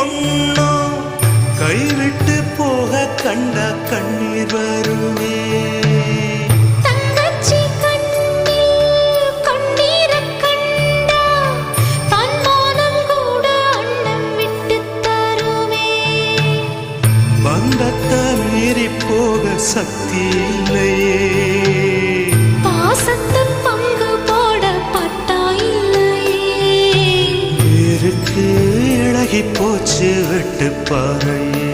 பொண்ணோ கைவிட்டு போக கண்ட கண்ணீர் வருமே. பந்தத்தை மீறி போக சக்தி இல்லையே, பாசத்தை பங்கு போட பட்டா இல்லையே, இருக்கு இழகி போச்சு வெட்டு பாறையே.